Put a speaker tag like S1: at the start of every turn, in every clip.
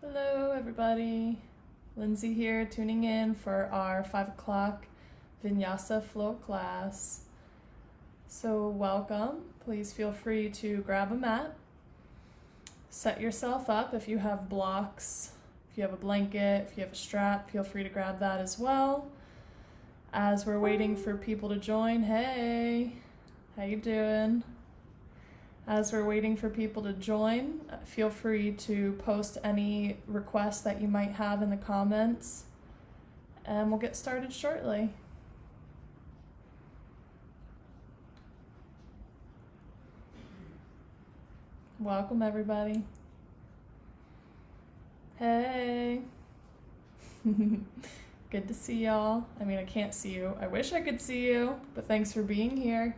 S1: Hello everybody, Lindsay here tuning in for our 5 o'clock Vinyasa flow class. So welcome, please feel free to grab a mat, set yourself up. If you have blocks, if you have a blanket, if you have a strap, feel free to grab that as well. As we're waiting for people to join, hey, how you doing? As we're waiting for people to join, feel free to post any requests that you might have in the comments, and we'll get started shortly. Welcome, everybody. Hey. Good to see y'all. I mean, I can't see you. I wish I could see you, but thanks for being here.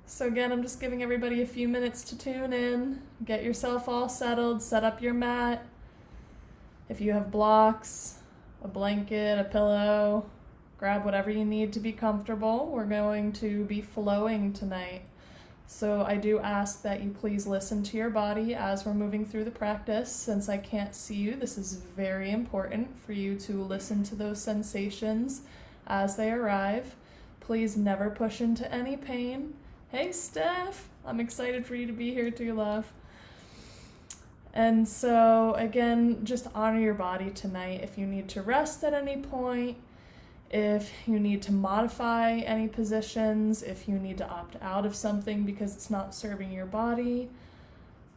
S1: So again, I'm just giving everybody a few minutes to tune in, get yourself all settled, set up your mat. If you have blocks, a blanket, a pillow, grab whatever you need to be comfortable. We're going to be flowing tonight. So I do ask that you please listen to your body as we're moving through the practice. Since I can't see you, this is very important for you to listen to those sensations as they arrive. Please never push into any pain. Hey Steph, I'm excited for you to be here too, love. And so again, just honor your body tonight. If you need to rest at any point, if you need to modify any positions, if you need to opt out of something because it's not serving your body,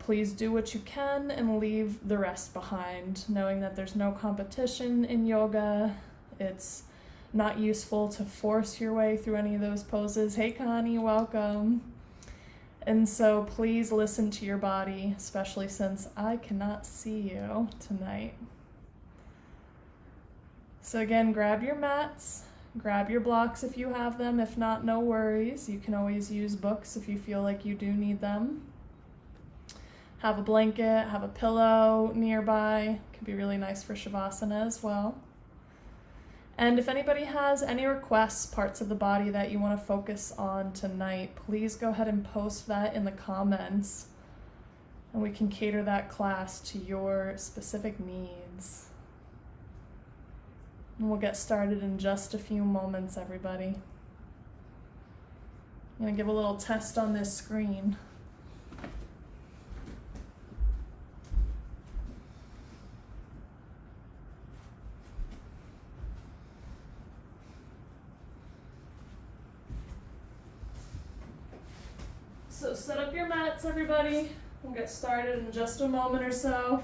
S1: please do what you can and leave the rest behind, knowing that there's no competition in yoga. It's not useful to force your way through any of those poses. Hey Connie, welcome. And so please listen to your body, especially since I cannot see you tonight. So again, grab your mats, grab your blocks if you have them. If not, no worries. You can always use books if you feel like you do need them. Have a blanket, have a pillow nearby. Could be really nice for Shavasana as well. And if anybody has any requests, parts of the body that you want to focus on tonight, please go ahead and post that in the comments, and we can cater that class to your specific needs. And we'll get started in just a few moments, everybody. I'm going to give a little test on this screen. So set up your mats, everybody. We'll get started in just a moment or so.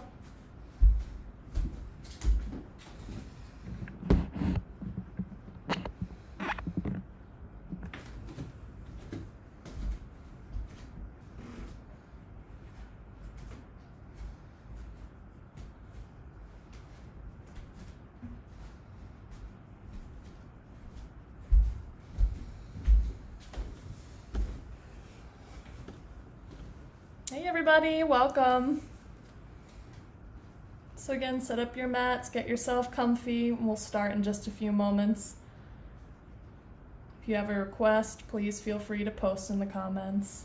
S1: Hey everybody, welcome. So again, set up your mats, get yourself comfy, and we'll start in just a few moments. If you have a request, please feel free to post in the comments.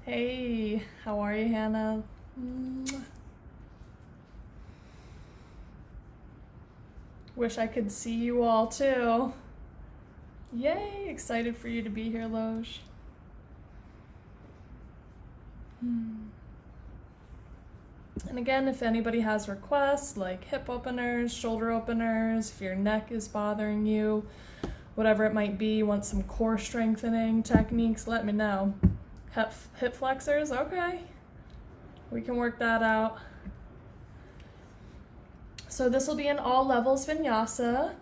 S1: Hey, how are you, Hannah? Wish I could see you all too. Yay, excited for you to be here, Loge. And again, if anybody has requests like hip openers, shoulder openers, if your neck is bothering you, whatever it might be, you want some core strengthening techniques, let me know. Hip flexors, okay. We can work that out. So this will be an all levels vinyasa.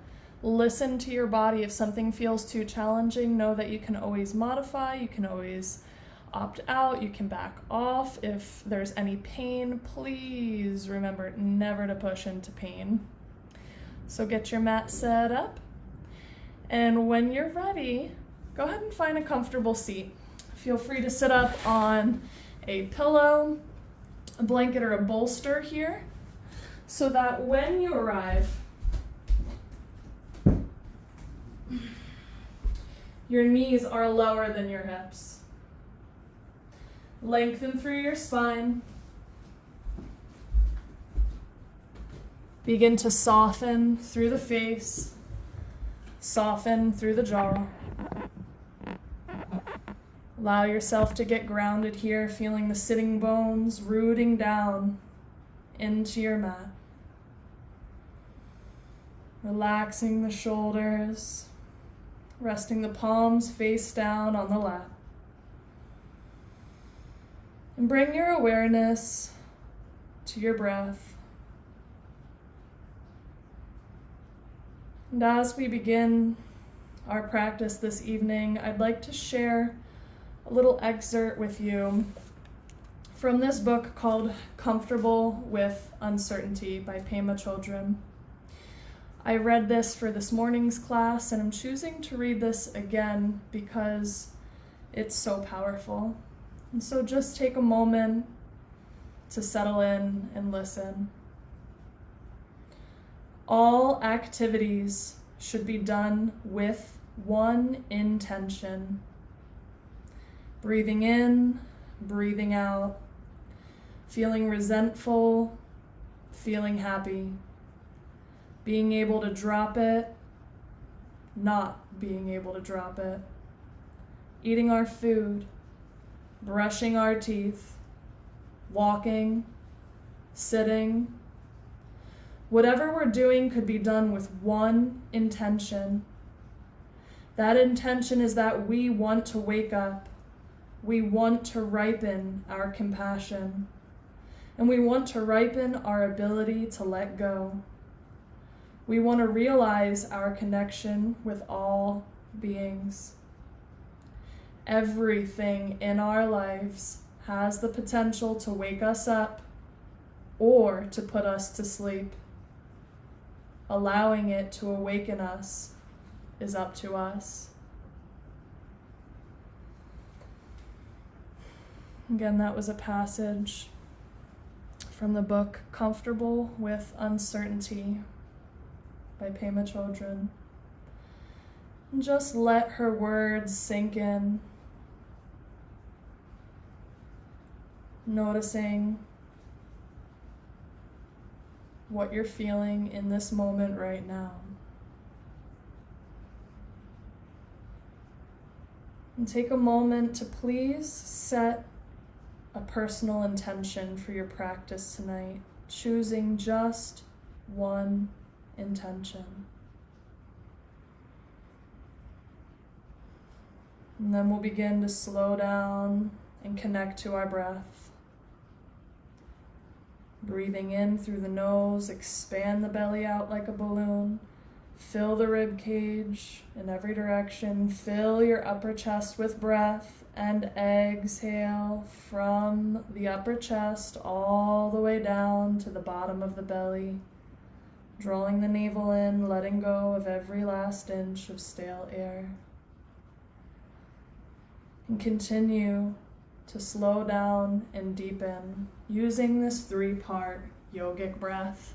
S1: Listen to your body. If something feels too challenging, know that you can always modify, you can always opt out, you can back off. If there's any pain, please remember never to push into pain. So get your mat set up, and when you're ready, go ahead and find a comfortable seat. Feel free to sit up on a pillow, a blanket or a bolster here so that when you arrive, your knees are lower than your hips. Lengthen through your spine. Begin to soften through the face, soften through the jaw. Allow yourself to get grounded here, feeling the sitting bones rooting down into your mat. Relaxing the shoulders, resting the palms face down on the lap. And bring your awareness to your breath. And as we begin our practice this evening, I'd like to share a little excerpt with you from this book called Comfortable with Uncertainty by Pema Chodron. I read this for this morning's class, and I'm choosing to read this again because it's so powerful. And so just take a moment to settle in and listen. All activities should be done with one intention. Breathing in, breathing out, feeling resentful, feeling happy, being able to drop it, not being able to drop it, eating our food, brushing our teeth, walking, sitting. Whatever we're doing could be done with one intention. That intention is that we want to wake up. We want to ripen our compassion. And we want to ripen our ability to let go. We want to realize our connection with all beings. Everything in our lives has the potential to wake us up or to put us to sleep. Allowing it to awaken us is up to us. Again, that was a passage from the book Comfortable with Uncertainty by Pema Chodron. And just let her words sink in, noticing what you're feeling in this moment right now. And take a moment to please set a personal intention for your practice tonight, choosing just one intention. And then we'll begin to slow down and connect to our breath. Breathing in through the nose, expand the belly out like a balloon. Fill the rib cage in every direction. Fill your upper chest with breath and exhale from the upper chest all the way down to the bottom of the belly. Drawing the navel in, letting go of every last inch of stale air. And continue to slow down and deepen using this 3-part yogic breath.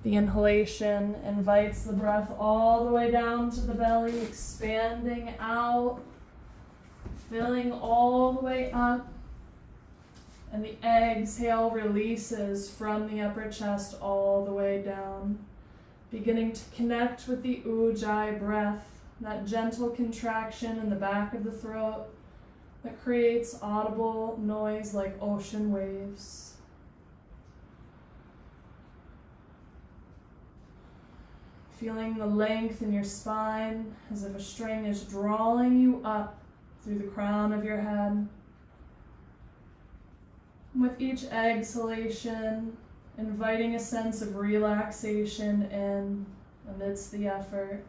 S1: The inhalation invites the breath all the way down to the belly, expanding out, filling all the way up. And the exhale releases from the upper chest all the way down, beginning to connect with the ujjayi breath, that gentle contraction in the back of the throat that creates audible noise like ocean waves. Feeling the length in your spine as if a string is drawing you up through the crown of your head. With each exhalation, inviting a sense of relaxation in amidst the effort.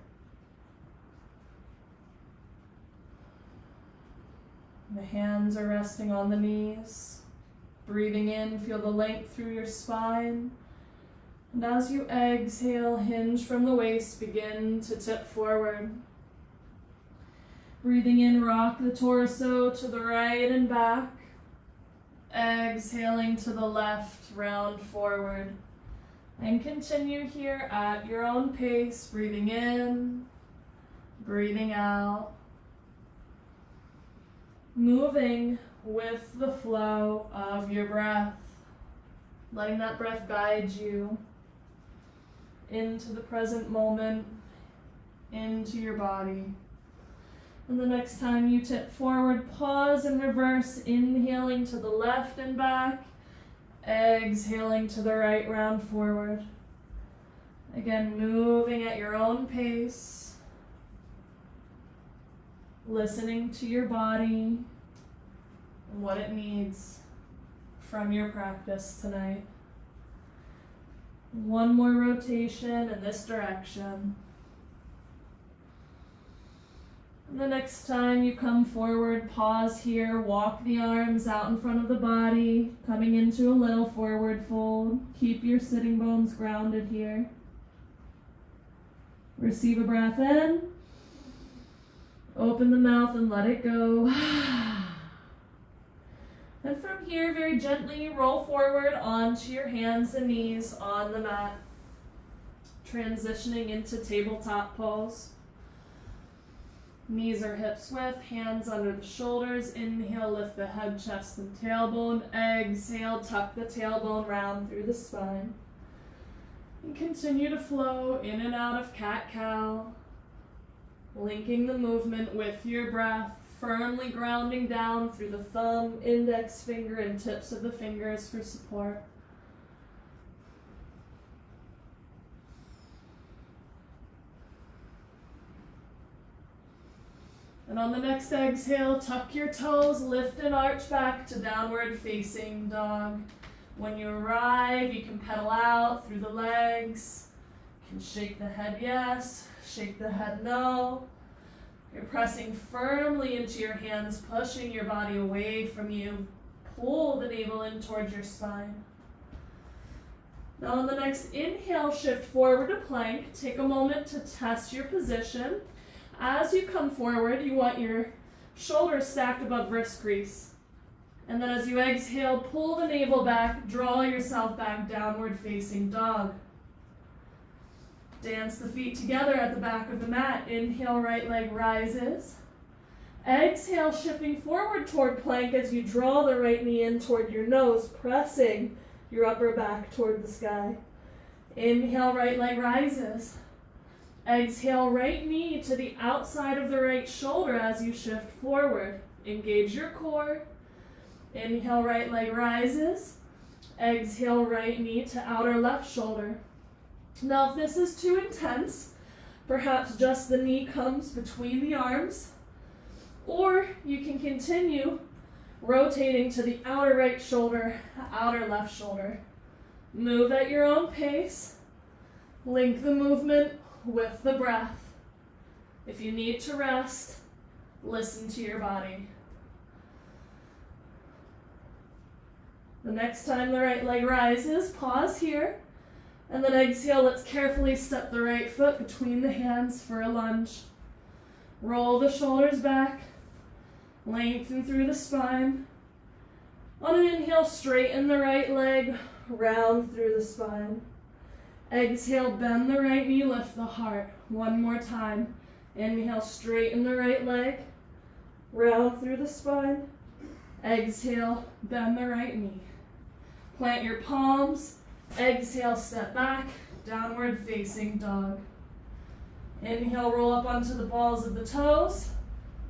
S1: The hands are resting on the knees. Breathing in, feel the length through your spine. And as you exhale, hinge from the waist, begin to tip forward. Breathing in, rock the torso to the right and back. exhaling to the left, round forward. And continue here at your own pace, breathing in, breathing out. Moving with the flow of your breath. Letting that breath guide you into the present moment, into your body. And the next time you tip forward, pause and reverse, inhaling to the left and back, exhaling to the right, round forward. Again, moving at your own pace, listening to your body and what it needs from your practice tonight. One more rotation in this direction. And the next time you come forward, pause here, walk the arms out in front of the body, coming into a little forward fold. Keep your sitting bones grounded here. Receive a breath in. Open the mouth and let it go. And from here, very gently roll forward onto your hands and knees on the mat. Transitioning into tabletop pose. Knees or hips width, hands under the shoulders. Inhale, lift the head, chest, and tailbone. Exhale, tuck the tailbone round through the spine. And continue to flow in and out of cat-cow. Linking the movement with your breath, firmly grounding down through the thumb, index finger, and tips of the fingers for support. And on the next exhale, tuck your toes, lift and arch back to downward facing dog. When you arrive, you can pedal out through the legs. You can shake the head yes, shake the head no. You're pressing firmly into your hands, pushing your body away from you. Pull the navel in towards your spine. Now on the next inhale, shift forward to plank. Take a moment to test your position. As you come forward, you want your shoulders stacked above wrist crease. And then as you exhale, pull the navel back, draw yourself back, downward facing dog. Dance the feet together at the back of the mat. Inhale, right leg rises. Exhale, shifting forward toward plank as you draw the right knee in toward your nose, pressing your upper back toward the sky. Inhale, right leg rises. Exhale, right knee to the outside of the right shoulder as you shift forward. Engage your core. Inhale, right leg rises. Exhale, right knee to outer left shoulder. Now, if this is too intense, perhaps just the knee comes between the arms, or you can continue rotating to the outer right shoulder, outer left shoulder. Move at your own pace. Link the movement with the breath. If you need to rest, listen to your body. The next time the right leg rises, pause here. And then exhale, let's carefully step the right foot between the hands for a lunge. Roll the shoulders back, lengthen through the spine. On an inhale, straighten the right leg, round through the spine. Exhale, bend the right knee, lift the heart. One more time. Inhale, straighten the right leg, round through the spine. Exhale, bend the right knee. Plant your palms. Exhale, step back, downward facing dog. Inhale, roll up onto the balls of the toes.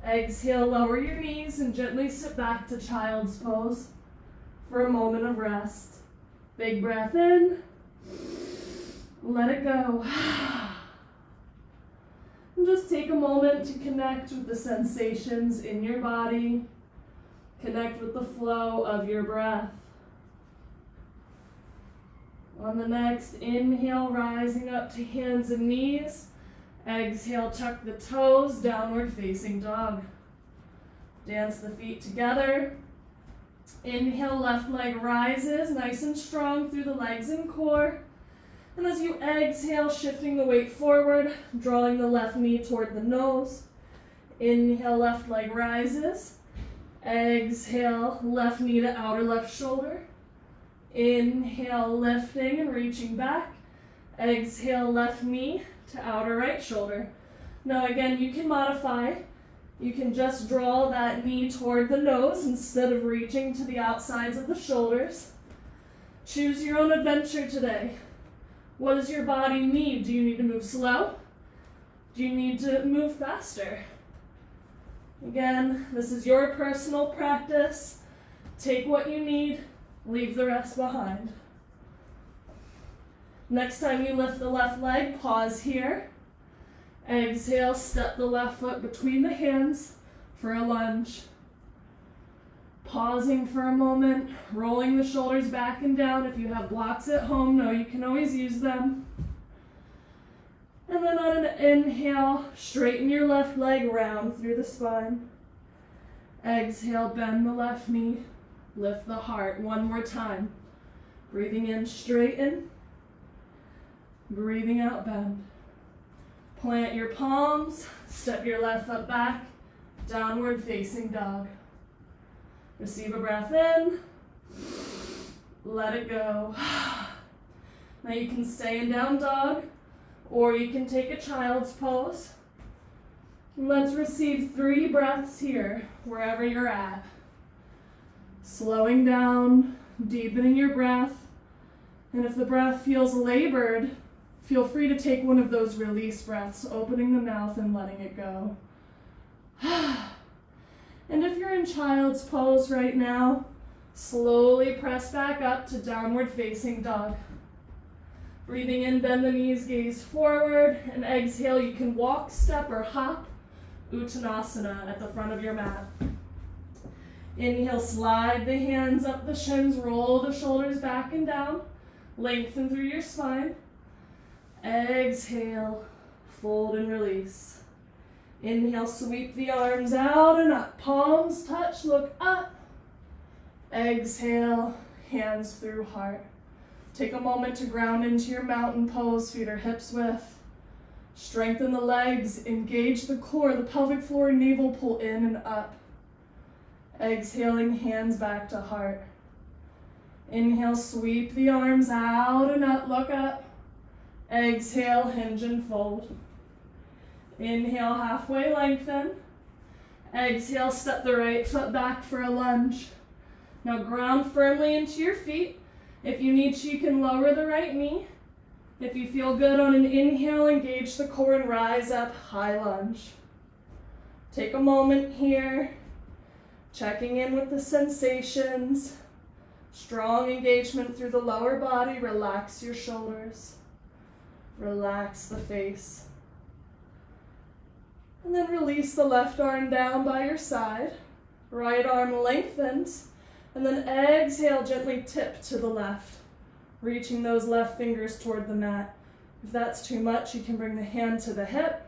S1: Exhale, lower your knees and gently sit back to child's pose for a moment of rest. Big breath in. Let it go. And just take a moment to connect with the sensations in your body. Connect with the flow of your breath. On the next inhale, rising up to hands and knees. Exhale, tuck the toes, downward facing dog. Dance the feet together. Inhale, left leg rises, nice and strong through the legs and core. And as you exhale, shifting the weight forward, drawing the left knee toward the nose. Inhale, left leg rises. Exhale, left knee to outer left shoulder. Inhale, lifting and reaching back. Exhale, left knee to outer right shoulder. Now again, you can modify. You can just draw that knee toward the nose instead of reaching to the outsides of the shoulders. Choose your own adventure today. What does your body need? Do you need to move slow? Do you need to move faster? Again, this is your personal practice. Take what you need, leave the rest behind. Next time you lift the left leg, pause here. Exhale, step the left foot between the hands for a lunge. Pausing for a moment, rolling the shoulders back and down. If you have blocks at home, know you can always use them. And then on an inhale, straighten your left leg round through the spine. Exhale, bend the left knee, lift the heart. One more time. Breathing in, straighten. Breathing out, bend. Plant your palms, step your left foot back, downward facing dog. Receive a breath in, let it go. Now you can stay in down dog, or you can take a child's pose. Let's receive 3 breaths here, wherever you're at. Slowing down, deepening your breath, and if the breath feels labored, feel free to take one of those release breaths, opening the mouth and letting it go. And if you're in child's pose right now, slowly press back up to downward facing dog. Breathing in, bend the knees, gaze forward, and exhale, you can walk, step, or hop, Uttanasana at the front of your mat. Inhale, slide the hands up the shins, roll the shoulders back and down, lengthen through your spine. Exhale, fold and release. Inhale, sweep the arms out and up. Palms touch, look up. Exhale, hands through heart. Take a moment to ground into your mountain pose, feet are hips width. Strengthen the legs, engage the core, the pelvic floor, navel pull in and up. Exhaling, hands back to heart. Inhale, sweep the arms out and up, look up. Exhale, hinge and fold. Inhale, halfway lengthen. Exhale, step the right foot back for a lunge. Now ground firmly into your feet. If you need to, you can lower the right knee. If you feel good on an inhale, engage the core and rise up, high lunge. Take a moment here, checking in with the sensations. Strong engagement through the lower body. Relax your shoulders. Relax the face. And then release the left arm down by your side. Right arm lengthens. And then exhale, gently tip to the left. Reaching those left fingers toward the mat. If that's too much, you can bring the hand to the hip.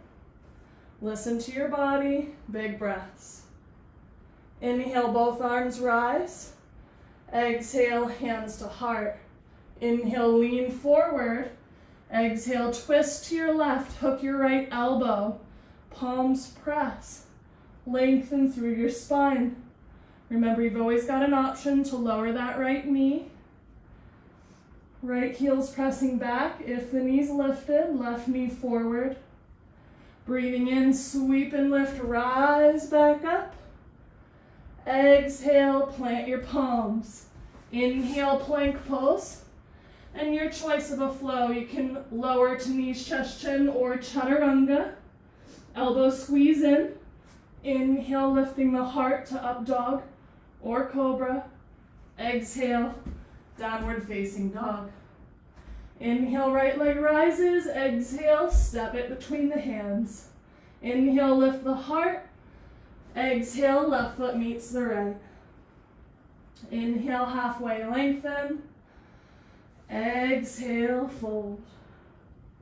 S1: Listen to your body. Big breaths. Inhale, both arms rise. Exhale, hands to heart. Inhale, lean forward. Exhale, twist to your left. Hook your right elbow. Palms press. Lengthen through your spine. Remember, you've always got an option to lower that right knee. Right heel's pressing back. If the knee's lifted, left knee forward. Breathing in, sweep and lift, rise back up. Exhale, plant your palms. Inhale, plank pose. And your choice of a flow, you can lower to knees, chest, chin, or chaturanga. Elbows squeeze in. Inhale, lifting the heart to up dog or cobra. Exhale, downward facing dog. Inhale, right leg rises. Exhale, step it between the hands. Inhale, lift the heart. Exhale, left foot meets the right. Inhale, halfway lengthen. Exhale, fold.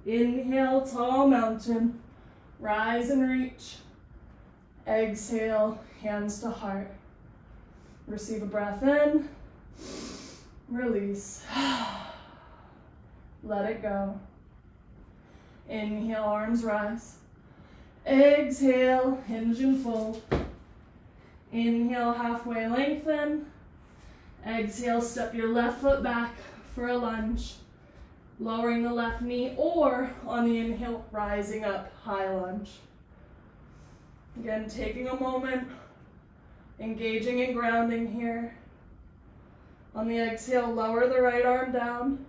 S1: Inhale, tall mountain. Rise and reach. Exhale, hands to heart. Receive a breath in. Release. Let it go. Inhale, arms rise. Exhale, hinge and fold. Inhale, halfway lengthen. Exhale, step your left foot back for a lunge. Lowering the left knee, or on the inhale, rising up, high lunge. Again, taking a moment, engaging and grounding here. On the exhale, lower the right arm down,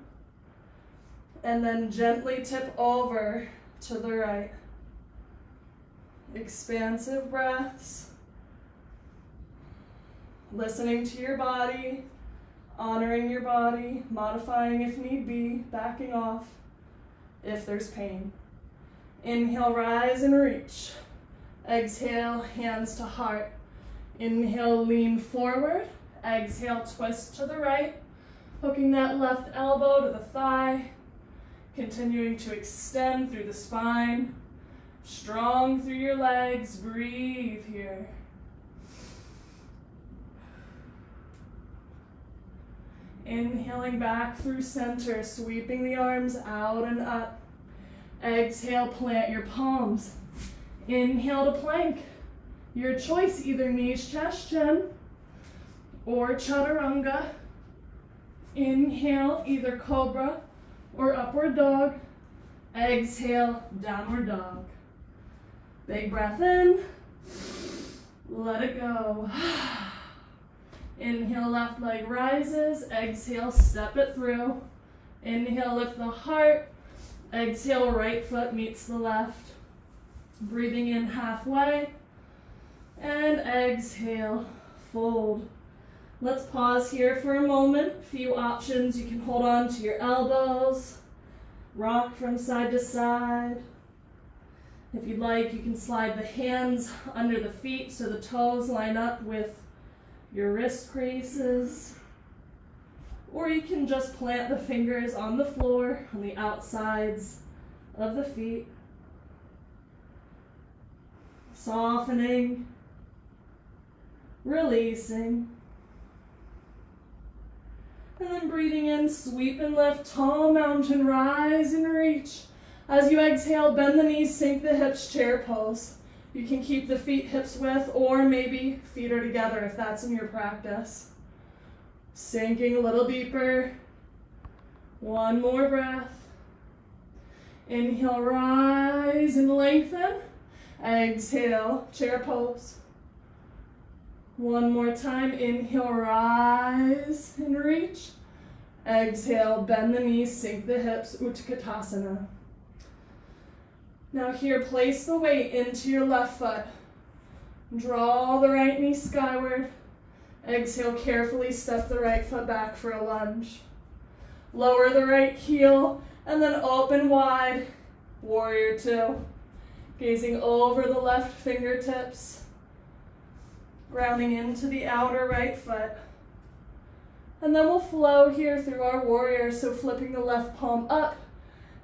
S1: and then gently tip over to the right. Expansive breaths. Listening to your body, honoring your body, modifying if need be, backing off if there's pain. Inhale, rise and reach. Exhale, hands to heart. Inhale, lean forward. Exhale, twist to the right, hooking that left elbow to the thigh, continuing to extend through the spine, strong through your legs. Breathe here. Inhaling back through center, sweeping the arms out and up. Exhale, plant your palms. Inhale to plank. Your choice, either knees, chest, chin, or chaturanga. Inhale, either cobra or upward dog. Exhale, downward dog. Big breath in. Let it go. Inhale, left leg rises. Exhale, step it through. Inhale, lift the heart. Exhale, right foot meets the left. Breathing in halfway. And exhale, fold. Let's pause here for a moment. Few options. You can hold on to your elbows. Rock from side to side. If you'd like, you can slide the hands under the feet so the toes line up with your wrist creases. Or you can just plant the fingers on the floor, on the outsides of the feet. Softening, releasing. And then breathing in, sweep and lift, tall mountain, rise and reach. As you exhale, bend the knees, sink the hips, chair pose. You can keep the feet hips width, or maybe feet are together if that's in your practice. Sinking a little deeper. One more breath. Inhale, rise and lengthen. Exhale, chair pose. One more time. Inhale, rise and reach. Exhale, bend the knees, sink the hips, Utkatasana. Now here, place the weight into your left foot. Draw the right knee skyward. Exhale, carefully step the right foot back for a lunge. Lower the right heel and then open wide, warrior two. Gazing over the left fingertips, grounding into the outer right foot. And then we'll flow here through our warrior, so flipping the left palm up.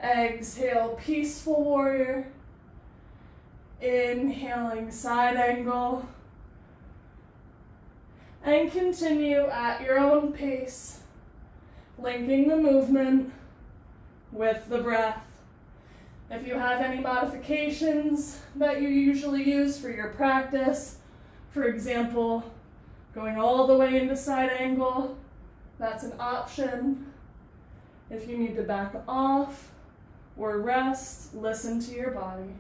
S1: Exhale, peaceful warrior. Inhaling, side angle. And continue at your own pace, linking the movement with the breath. If you have any modifications that you usually use for your practice, for example, going all the way into side angle, that's an option. If you need to back off or rest, listen to your body.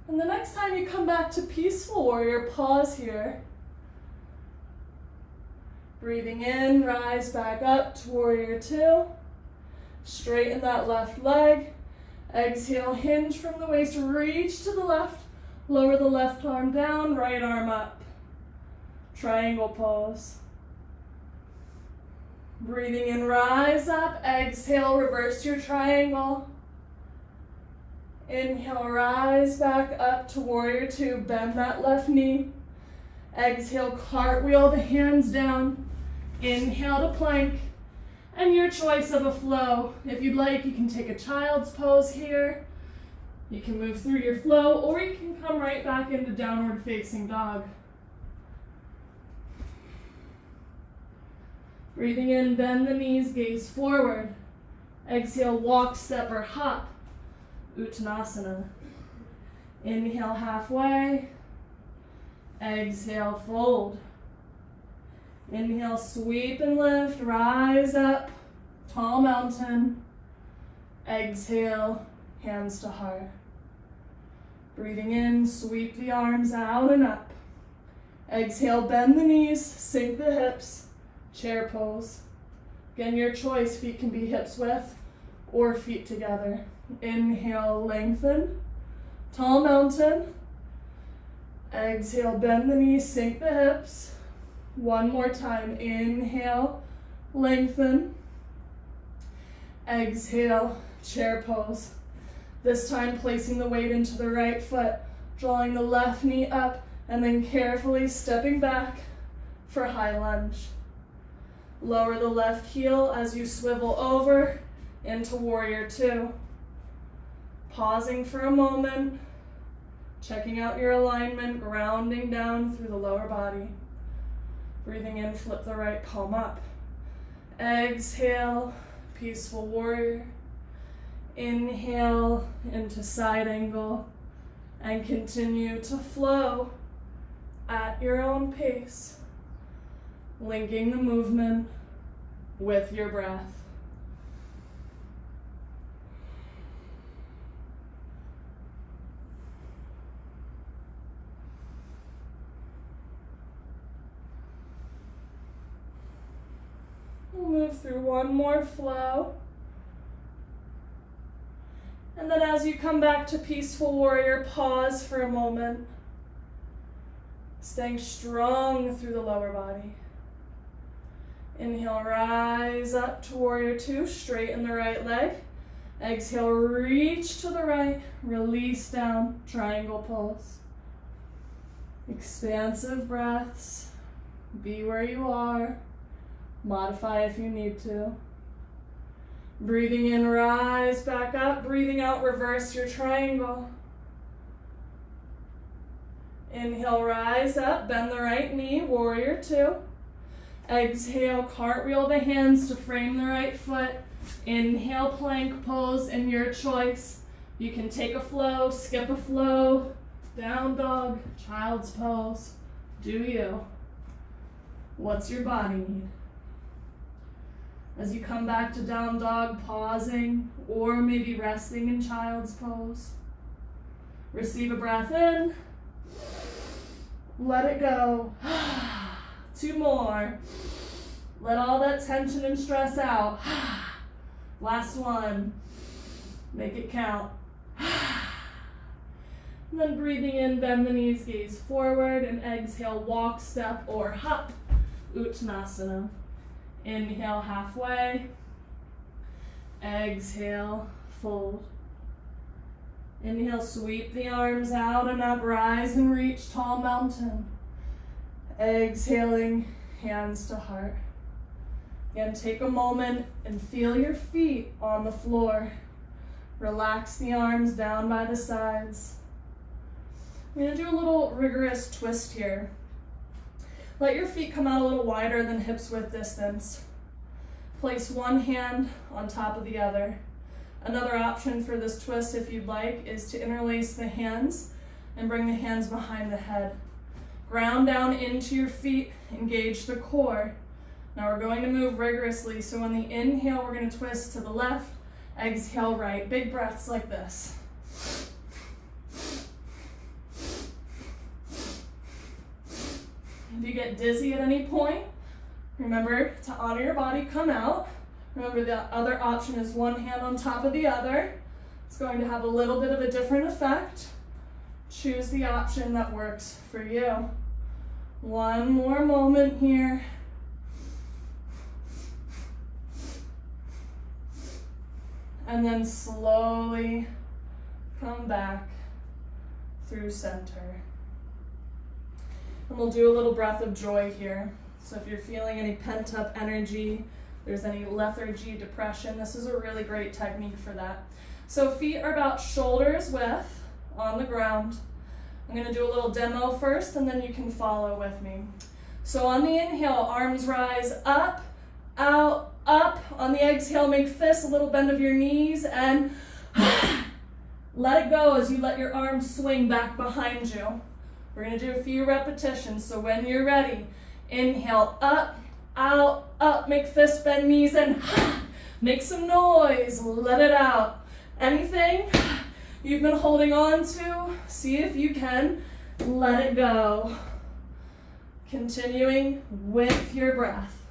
S1: And the next time you come back to peaceful warrior, pause here. Breathing in, rise back up to warrior two. Straighten that left leg. Exhale, hinge from the waist, reach to the left. Lower the left arm down, right arm up. Triangle pose. Breathing in, rise up. Exhale, reverse your triangle. Inhale, rise back up to warrior two. Bend that left knee. Exhale, cartwheel the hands down. Inhale to plank. And your choice of a flow. If you'd like, you can take a child's pose here. You can move through your flow, or you can come right back into downward facing dog. Breathing in, bend the knees, gaze forward. Exhale, walk, step, or hop. Uttanasana. Inhale halfway. Exhale, fold. Inhale, sweep and lift, rise up, tall mountain. Exhale, hands to heart. Breathing in, sweep the arms out and up. Exhale, bend the knees, sink the hips, chair pose. Again, your choice, feet can be hips width or feet together. Inhale, lengthen, tall mountain. Exhale, bend the knees, sink the hips. One more time, inhale, lengthen. Exhale, chair pose. This time placing the weight into the right foot, drawing the left knee up, and then carefully stepping back for high lunge. Lower the left heel as you swivel over into warrior two. Pausing for a moment, checking out your alignment, grounding down through the lower body. Breathing in, flip the right palm up. Exhale, peaceful warrior. Inhale into side angle and continue to flow at your own pace, linking the movement with your breath. We'll move through one more flow. And then as you come back to peaceful warrior, pause for a moment. Staying strong through the lower body. Inhale, rise up to warrior two, straighten the right leg. Exhale, reach to the right, release down, triangle pose. Expansive breaths, be where you are, modify if you need to. Breathing in, rise back up. Breathing out, reverse your triangle. Inhale, rise up, bend the right knee, warrior two. Exhale, cartwheel the hands to frame the right foot. Inhale, plank pose in your choice. You can take a flow, skip a flow, down dog, child's pose. Do you? What's your body need? As you come back to down dog, pausing or maybe resting in child's pose. Receive a breath in. Let it go. 2 more. Let all that tension and stress out. Last one. Make it count. And then breathing in, bend the knees, gaze forward, and exhale, walk, step, or hop. Uttanasana. Inhale, halfway. Exhale, fold. Inhale, sweep the arms out and up, rise and reach, tall mountain. Exhaling, hands to heart. Again, take a moment and feel your feet on the floor. Relax the arms down by the sides. I'm going to do a little rigorous twist here. Let your feet come out a little wider than hips width distance. Place one hand on top of the other. Another option for this twist, if you'd like, is to interlace the hands and bring the hands behind the head. Ground down into your feet, engage the core. Now we're going to move rigorously, so on the inhale, we're going to twist to the left, exhale right. Big breaths like this. If you get dizzy at any point, remember to honor your body, come out. Remember the other option is one hand on top of the other. It's going to have a little bit of a different effect. Choose the option that works for you. One more moment here. And then slowly come back through center. And we'll do a little breath of joy here. So if you're feeling any pent-up energy, there's any lethargy, depression, this is a really great technique for that. So feet are about shoulders width on the ground. I'm going to do a little demo first, and then you can follow with me. So on the inhale, arms rise up, out, up. On the exhale, make fists, a little bend of your knees, and Let it go as you let your arms swing back behind you. We're going to do a few repetitions, so when you're ready, inhale, up, out, up, make fist bend knees, and make some noise, let it out. Anything you've been holding on to, see if you can let it go. Continuing with your breath.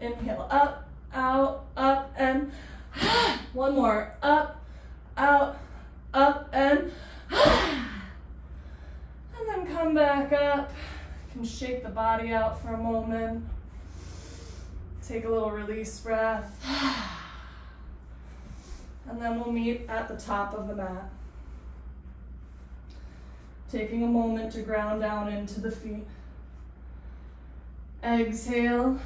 S1: Inhale, up, out, up, and one more, up, out, up, and then come back up. You can shake the body out for a moment. Take a little release breath. And then we'll meet at the top of the mat. Taking a moment to ground down into the feet. Exhale,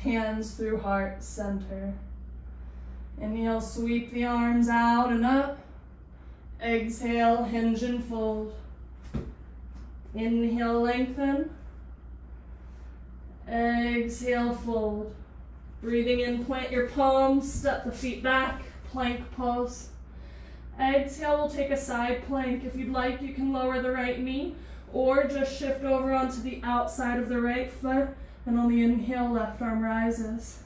S1: hands through heart center. Inhale, sweep the arms out and up. Exhale, hinge and fold. Inhale, lengthen. Exhale, fold. Breathing in, plant your palms, step the feet back, plank pose. Exhale, we'll take a side plank. If you'd like, you can lower the right knee or just shift over onto the outside of the right foot, and on the inhale, left arm rises.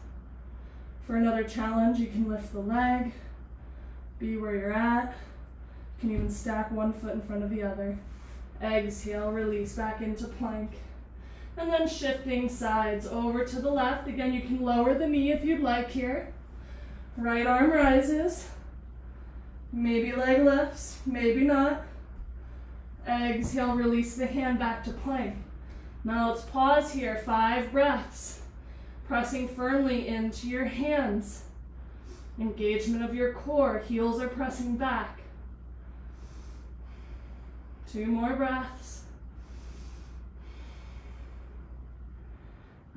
S1: For another challenge, you can lift the leg, be where you're at. You can even stack one foot in front of the other. Exhale, release back into plank. And then shifting sides over to the left. Again, you can lower the knee if you'd like here. Right arm rises. Maybe leg lifts, maybe not. Exhale, release the hand back to plank. Now let's pause here, 5 breaths. Pressing firmly into your hands. Engagement of your core, heels are pressing back. 2 more breaths.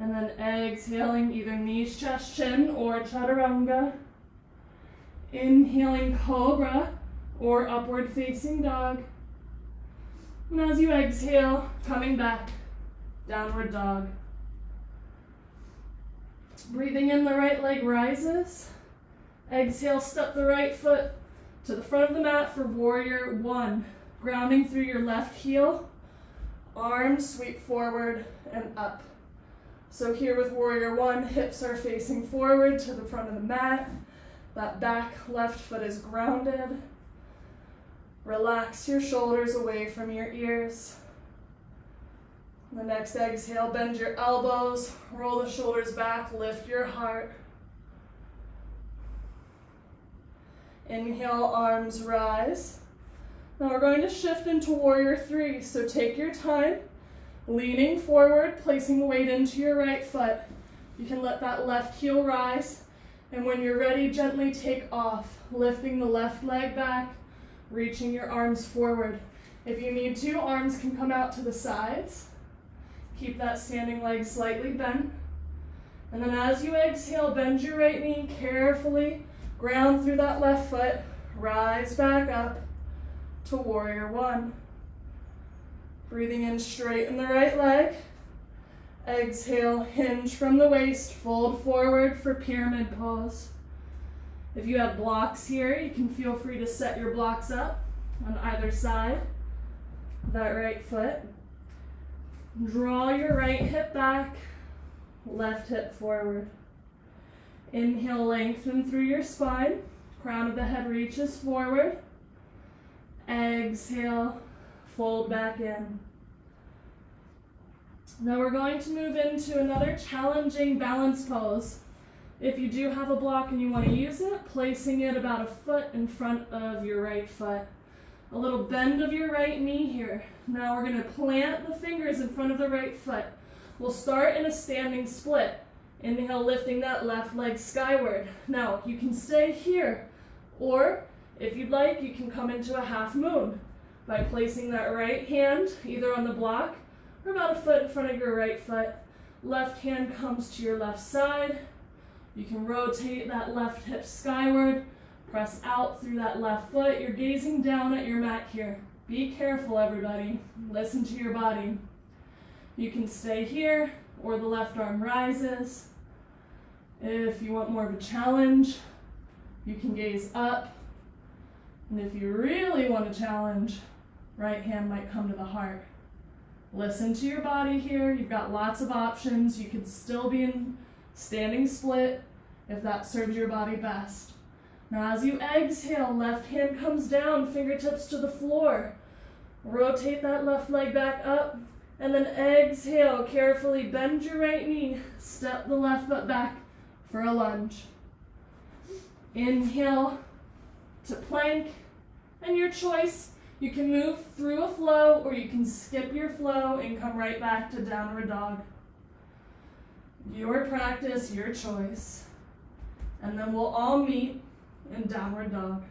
S1: And then exhaling either knees, chest, chin, or chaturanga. Inhaling cobra or upward facing dog. And as you exhale, coming back, downward dog. Breathing in, the right leg rises. Exhale, step the right foot to the front of the mat for warrior 1. Grounding through your left heel. Arms sweep forward and up. So here with warrior 1, hips are facing forward to the front of the mat. That back left foot is grounded. Relax your shoulders away from your ears. The next exhale, bend your elbows, roll the shoulders back, lift your heart. Inhale, arms rise. Now we're going to shift into warrior 3, so take your time, leaning forward, placing the weight into your right foot. You can let that left heel rise, and when you're ready, gently take off, lifting the left leg back, reaching your arms forward. If you need to, arms can come out to the sides. Keep that standing leg slightly bent. And then as you exhale, bend your right knee carefully, ground through that left foot, rise back up to warrior 1. Breathing in, straighten the right leg. Exhale, hinge from the waist, fold forward for pyramid pose. If you have blocks here, you can feel free to set your blocks up on either side of that right foot. Draw your right hip back, left hip forward. Inhale, lengthen through your spine. Crown of the head reaches forward. Exhale, fold back in. Now we're going to move into another challenging balance pose. If you do have a block and you want to use it, placing it about a foot in front of your right foot. A little bend of your right knee here. Now we're going to plant the fingers in front of the right foot. We'll start in a standing split. Inhale, lifting that left leg skyward. Now you can stay here, or if you'd like, you can come into a half moon by placing that right hand either on the block or about a foot in front of your right foot. Left hand comes to your left side. You can rotate that left hip skyward, press out through that left foot. You're gazing down at your mat here. Be careful, everybody. Listen to your body. You can stay here, or the left arm rises. If you want more of a challenge, You can gaze up. And if you really want to challenge, right hand might come to the heart. Listen to your body here. You've got lots of options. You could still be in standing split if that serves your body best. Now as you exhale, left hand comes down, fingertips to the floor. Rotate that left leg back up, and then exhale, carefully bend your right knee, step the left foot back for a lunge. Inhale to plank, and your choice, you can move through a flow or you can skip your flow and come right back to downward dog. Your practice, your choice. And then we'll all meet in downward dog.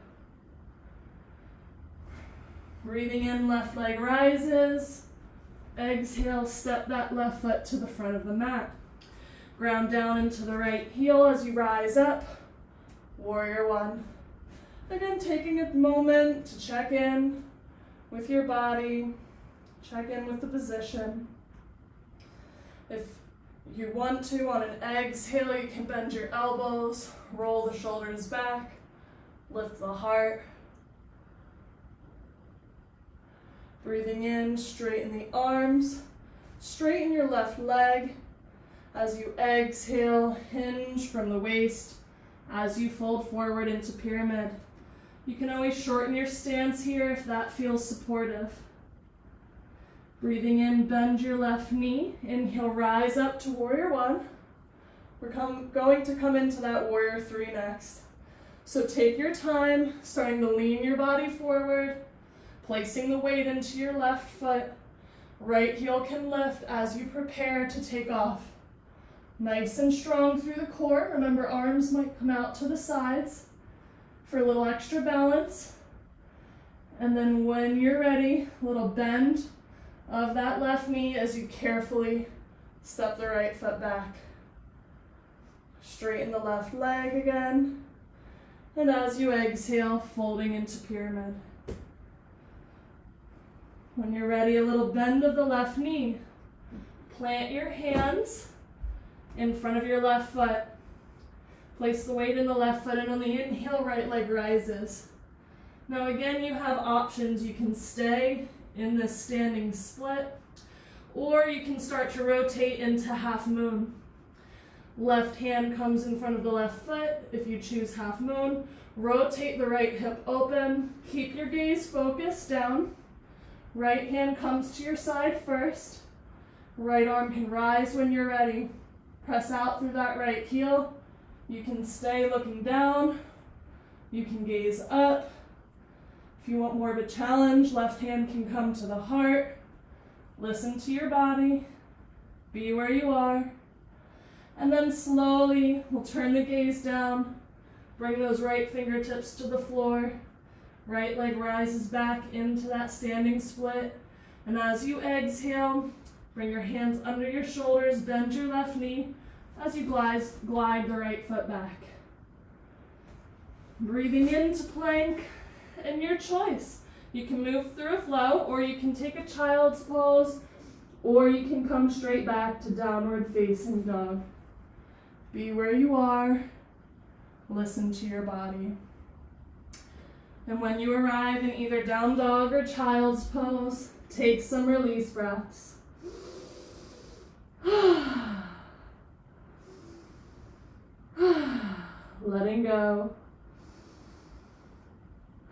S1: Breathing in, left leg rises. Exhale, step that left foot to the front of the mat. Ground down into the right heel as you rise up. Warrior one. Again, taking a moment to check in with your body, check in with the position. If you want to, on an exhale, you can bend your elbows, roll the shoulders back, lift the heart. Breathing in, straighten the arms, straighten your left leg. As you exhale, hinge from the waist as you fold forward into pyramid. You can always shorten your stance here if that feels supportive. Breathing in, bend your left knee. Inhale, rise up to warrior one. We're going to come into that warrior three next. So take your time, starting to lean your body forward, placing the weight into your left foot. Right heel can lift as you prepare to take off. Nice and strong through the core. Remember, arms might come out to the sides for a little extra balance. And then when you're ready, a little bend of that left knee as you carefully step the right foot back. Straighten the left leg again. And as you exhale, folding into pyramid. When you're ready, a little bend of the left knee. Plant your hands in front of your left foot. Place the weight in the left foot, and on the inhale, right leg rises. Now again, you have options. You can stay in this standing split, or you can start to rotate into half moon. Left hand comes in front of the left foot. If you choose half moon, rotate the right hip open. Keep your gaze focused down. Right hand comes to your side first. Right arm can rise when you're ready. Press out through that right heel. You can stay looking down. You can gaze up. If you want more of a challenge, left hand can come to the heart. Listen to your body. Be where you are. And then slowly, we'll turn the gaze down. Bring those right fingertips to the floor. Right leg rises back into that standing split. And as you exhale, bring your hands under your shoulders, bend your left knee as you glide the right foot back. Breathing into plank, and your choice. You can move through a flow, or you can take a child's pose, or you can come straight back to downward facing dog. Be where you are. Listen to your body. And when you arrive in either down dog or child's pose, take some release breaths. Letting go.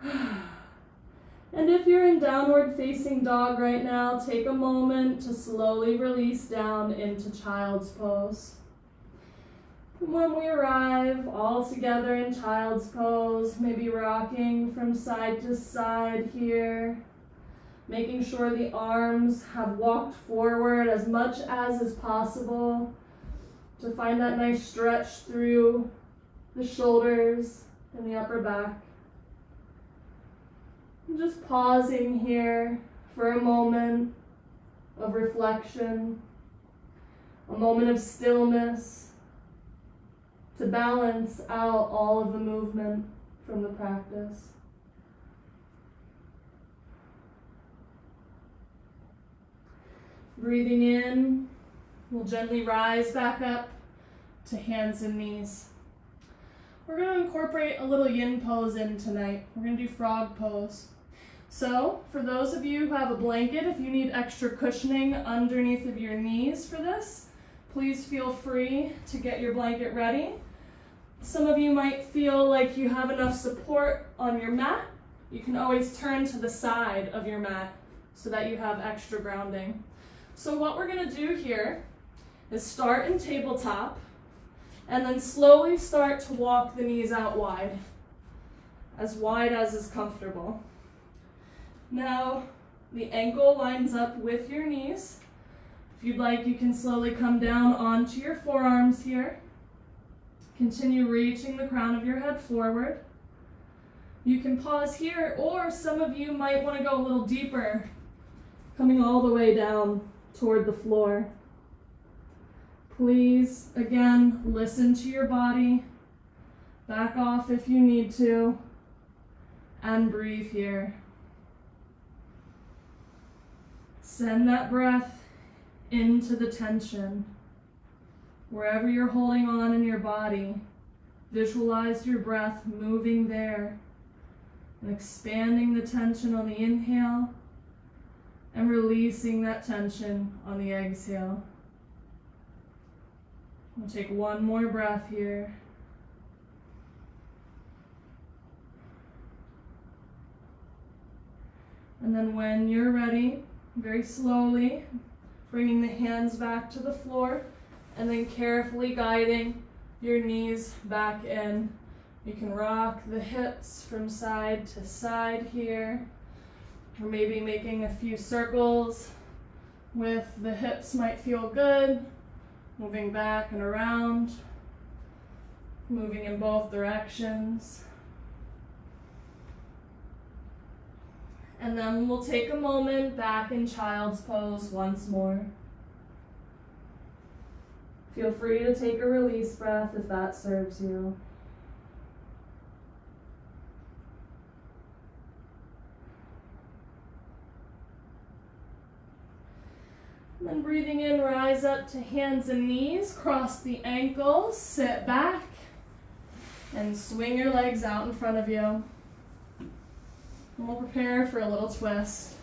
S1: And if you're in downward facing dog right now, take a moment to slowly release down into child's pose. And when we arrive all together in child's pose, maybe rocking from side to side here, making sure the arms have walked forward as much as is possible to find that nice stretch through the shoulders and the upper back. And just pausing here for a moment of reflection, a moment of stillness to balance out all of the movement from the practice. Breathing in, we'll gently rise back up to hands and knees. We're going to incorporate a little yin pose in tonight. We're going to do frog pose. So, for those of you who have a blanket, if you need extra cushioning underneath of your knees for this, please feel free to get your blanket ready. Some of you might feel like you have enough support on your mat. You can always turn to the side of your mat so that you have extra grounding. So what we're going to do here is start in tabletop and then slowly start to walk the knees out wide as is comfortable. Now the ankle lines up with your knees. If you'd like, you can slowly come down onto your forearms here. Continue reaching the crown of your head forward. You can pause here, or some of you might want to go a little deeper, coming all the way down toward the floor. Please, again, listen to your body. Back off if you need to, and breathe here. Send that breath into the tension. Wherever you're holding on in your body, visualize your breath moving there and expanding the tension on the inhale and releasing that tension on the exhale. We'll take one more breath here. And then when you're ready, very slowly, bringing the hands back to the floor and then carefully guiding your knees back in. You can rock the hips from side to side here, or maybe making a few circles with the hips might feel good. Moving back and around, moving in both directions. And then we'll take a moment back in child's pose once more. Feel free to take a release breath if that serves you. And then breathing in, rise up to hands and knees, cross the ankles, sit back, and swing your legs out in front of you. And we'll prepare for a little twist.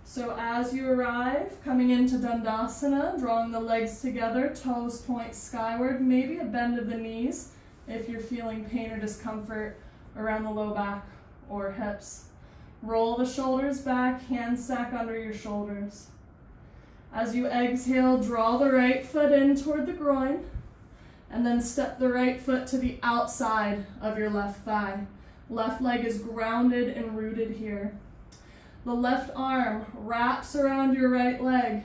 S1: So as you arrive, coming into Dandasana, drawing the legs together, toes point skyward, maybe a bend of the knees if you're feeling pain or discomfort around the low back or hips. Roll the shoulders back, hands stack under your shoulders. As you exhale, draw the right foot in toward the groin, and then step the right foot to the outside of your left thigh. Left leg is grounded and rooted here. The left arm wraps around your right leg.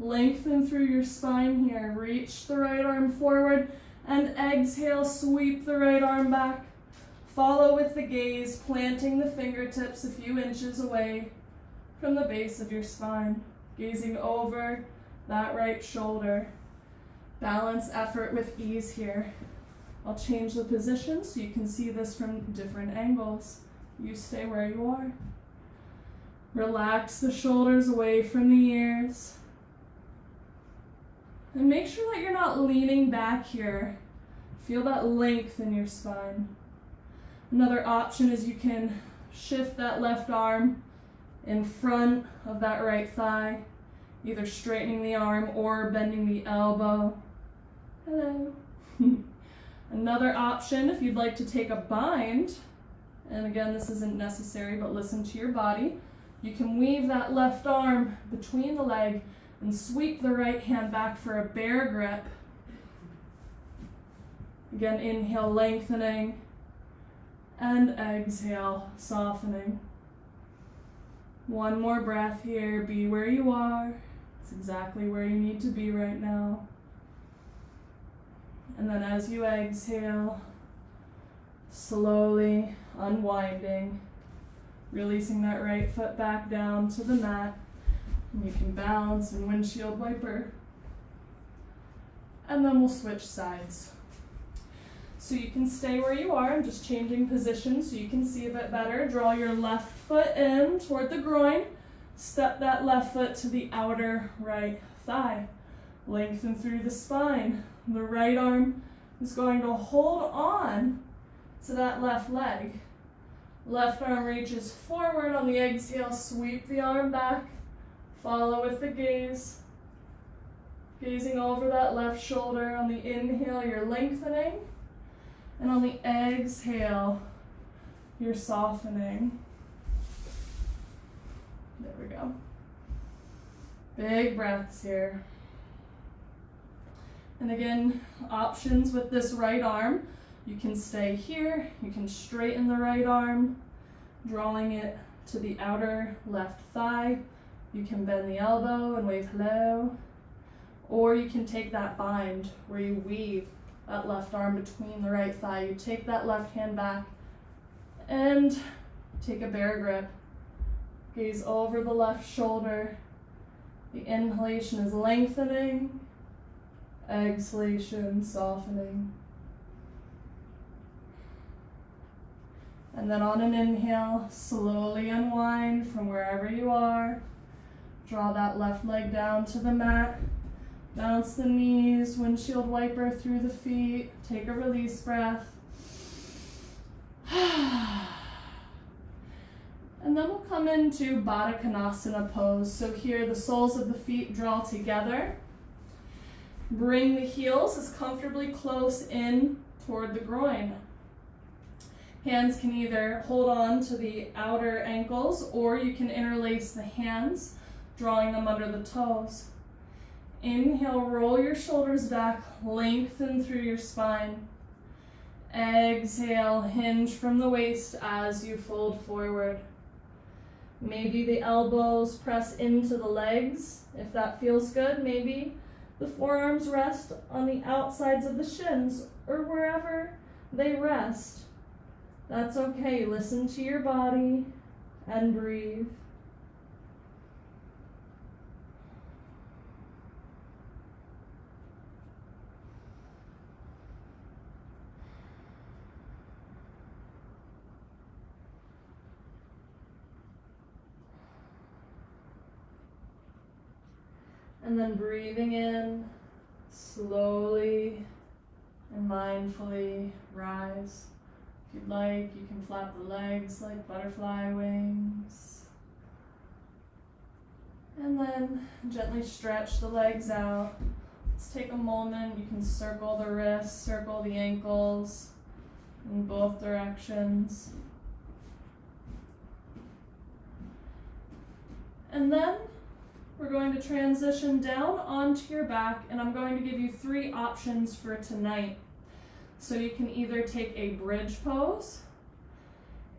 S1: Lengthen through your spine here. Reach the right arm forward, and exhale, sweep the right arm back. Follow with the gaze, planting the fingertips a few inches away from the base of your spine. Gazing over that right shoulder. Balance effort with ease here. I'll change the position so you can see this from different angles. You stay where you are. Relax the shoulders away from the ears. And make sure that you're not leaning back here. Feel that length in your spine. Another option is you can shift that left arm in front of that right thigh, either straightening the arm or bending the elbow. Hello. Another option, if you'd like to take a bind, and again, this isn't necessary, but listen to your body, you can weave that left arm between the leg and sweep the right hand back for a bear grip. Again, inhale, lengthening, and exhale, softening. One more breath here. Be where you are. It's exactly where you need to be right now. And then as you exhale, slowly unwinding, releasing that right foot back down to the mat. And you can balance and windshield wiper. And then we'll switch sides. So you can stay where you are. I'm just changing position so you can see a bit better. Draw your left foot in toward the groin. Step that left foot to the outer right thigh. Lengthen through the spine. The right arm is going to hold on to that left leg. Left arm reaches forward on the exhale, sweep the arm back, follow with the gaze. Gazing over that left shoulder. On the inhale, you're lengthening. And on the exhale, you're softening. There we go. Big breaths here. And again, options with this right arm. You can stay here. You can straighten the right arm, drawing it to the outer left thigh. You can bend the elbow and wave hello. Or you can take that bind where you weave that left arm between the right thigh. You take that left hand back and take a bear grip. Gaze over the left shoulder. The inhalation is lengthening. Exhalation, softening. And then on an inhale, slowly unwind from wherever you are. Draw that left leg down to the mat. Bounce the knees, windshield wiper through the feet. Take a release breath. And then we'll come into Baddha Konasana pose. So here the soles of the feet draw together. Bring the heels as comfortably close in toward the groin. Hands can either hold on to the outer ankles or you can interlace the hands, drawing them under the toes. Inhale, roll your shoulders back, lengthen through your spine. Exhale, hinge from the waist as you fold forward. Maybe the elbows press into the legs, if that feels good. Maybe the forearms rest on the outsides of the shins or wherever they rest. That's okay. Listen to your body and breathe. And then breathing in, slowly and mindfully rise. If you'd like, you can flap the legs like butterfly wings. And then gently stretch the legs out. Let's take a moment. You can circle the wrists, circle the ankles in both directions. And then we're going to transition down onto your back, and I'm going to give you 3 options for tonight. So you can either take a bridge pose.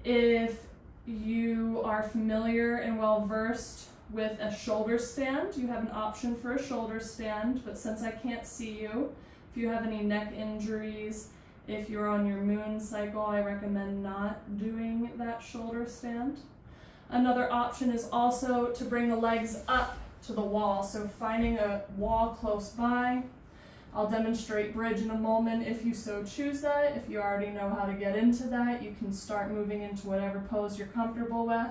S1: If you are familiar and well versed with a shoulder stand, you have an option for a shoulder stand, but since I can't see you, if you have any neck injuries, if you're on your moon cycle, I recommend not doing that shoulder stand. Another option is also to bring the legs up to the wall, so finding a wall close by. I'll demonstrate bridge in a moment if you so choose that. If you already know how to get into that, you can start moving into whatever pose you're comfortable with.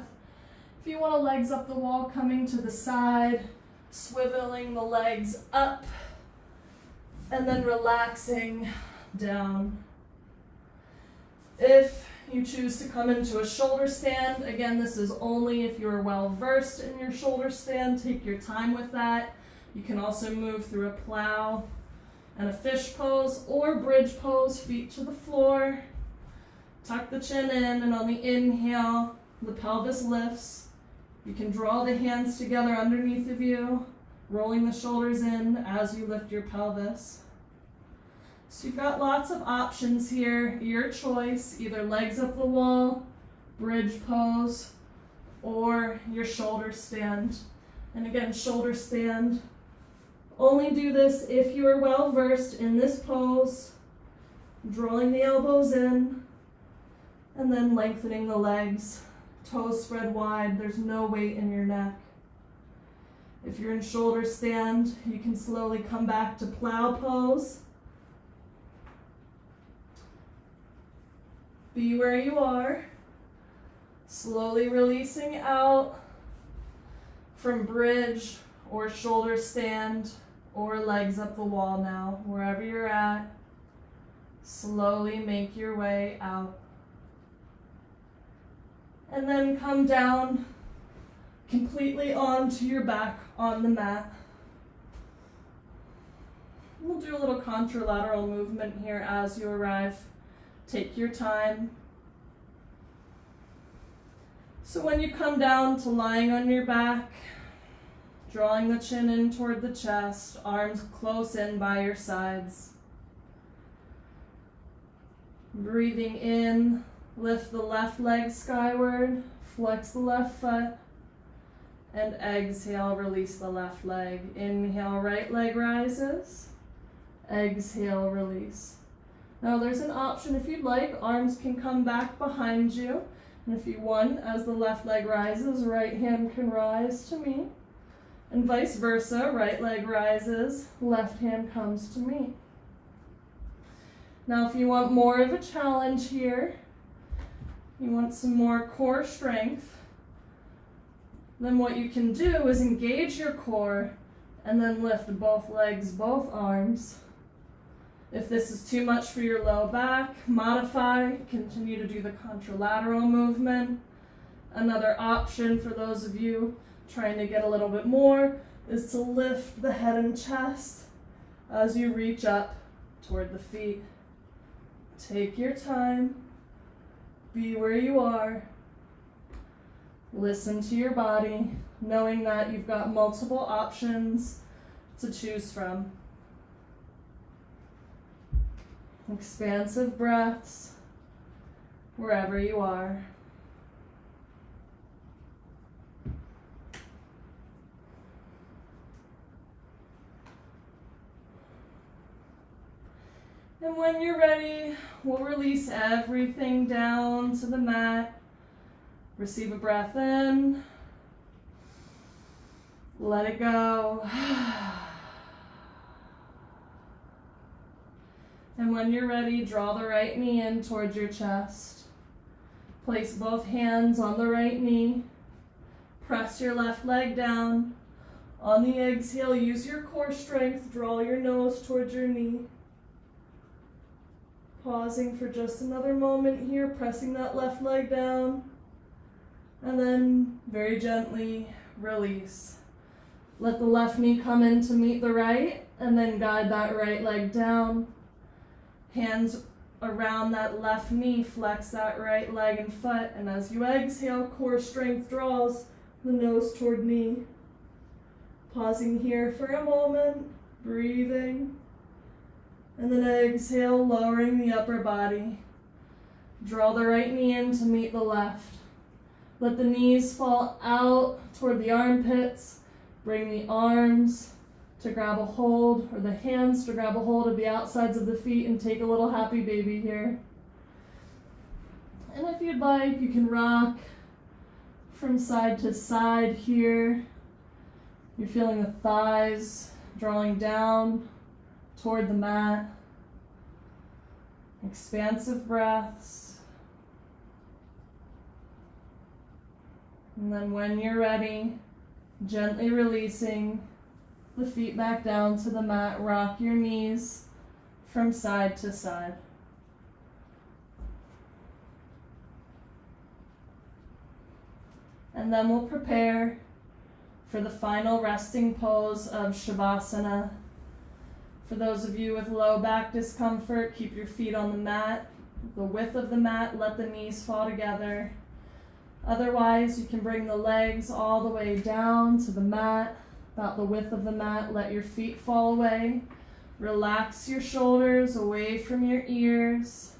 S1: If you want to legs up the wall, coming to the side, swiveling the legs up, and then relaxing down. If you choose to come into a shoulder stand, again, this is only if you're well versed in your shoulder stand. Take your time with that. You can also move through a plow and a fish pose or bridge pose, feet to the floor. Tuck the chin in, and on the inhale, the pelvis lifts. You can draw the hands together underneath of you, rolling the shoulders in as you lift your pelvis. So you've got lots of options here, your choice, either legs up the wall, bridge pose, or your shoulder stand. And again, shoulder stand. Only do this if you are well versed in this pose, drawing the elbows in, and then lengthening the legs, toes spread wide, there's no weight in your neck. If you're in shoulder stand, you can slowly come back to plow pose. Be where you are, slowly releasing out from bridge or shoulder stand or legs up the wall now. Wherever you're at, slowly make your way out. And then come down completely onto your back on the mat. We'll do a little contralateral movement here as you arrive. Take your time. So when you come down to lying on your back, drawing the chin in toward the chest, arms close in by your sides. Breathing in, lift the left leg skyward, flex the left foot, and exhale, release the left leg. Inhale, right leg rises. Exhale, release. Now there's an option if you'd like, arms can come back behind you. And if you want, as the left leg rises, right hand can rise to me. And vice versa, right leg rises, left hand comes to me. Now if you want more of a challenge here, you want some more core strength, then what you can do is engage your core and then lift both legs, both arms. If this is too much for your low back, modify, continue to do the contralateral movement. Another option for those of you trying to get a little bit more is to lift the head and chest as you reach up toward the feet. Take your time, be where you are, listen to your body, knowing that you've got multiple options to choose from. Expansive breaths wherever you are. And when you're ready, we'll release everything down to the mat. Receive a breath in. Let it go. And when you're ready, draw the right knee in towards your chest. Place both hands on the right knee. Press your left leg down. On the exhale, use your core strength. Draw your nose towards your knee. Pausing for just another moment here, pressing that left leg down. And then very gently release. Let the left knee come in to meet the right, and then guide that right leg down. Hands around that left knee, flex that right leg and foot, and as you exhale, core strength draws the nose toward knee. Pausing here for a moment, breathing, and then exhale, lowering the upper body. Draw the right knee in to meet the left. Let the knees fall out toward the armpits. Bring the arms to grab a hold, or the hands to grab a hold of the outsides of the feet, and take a little happy baby here. And if you'd like, you can rock from side to side here. You're feeling the thighs drawing down toward the mat. Expansive breaths. And then when you're ready, gently releasing the feet back down to the mat. Rock your knees from side to side. And then we'll prepare for the final resting pose of Shavasana. For those of you with low back discomfort, keep your feet on the mat, the width of the mat, let the knees fall together. Otherwise, you can bring the legs all the way down to the mat, about the width of the mat, let your feet fall away. Relax your shoulders away from your ears,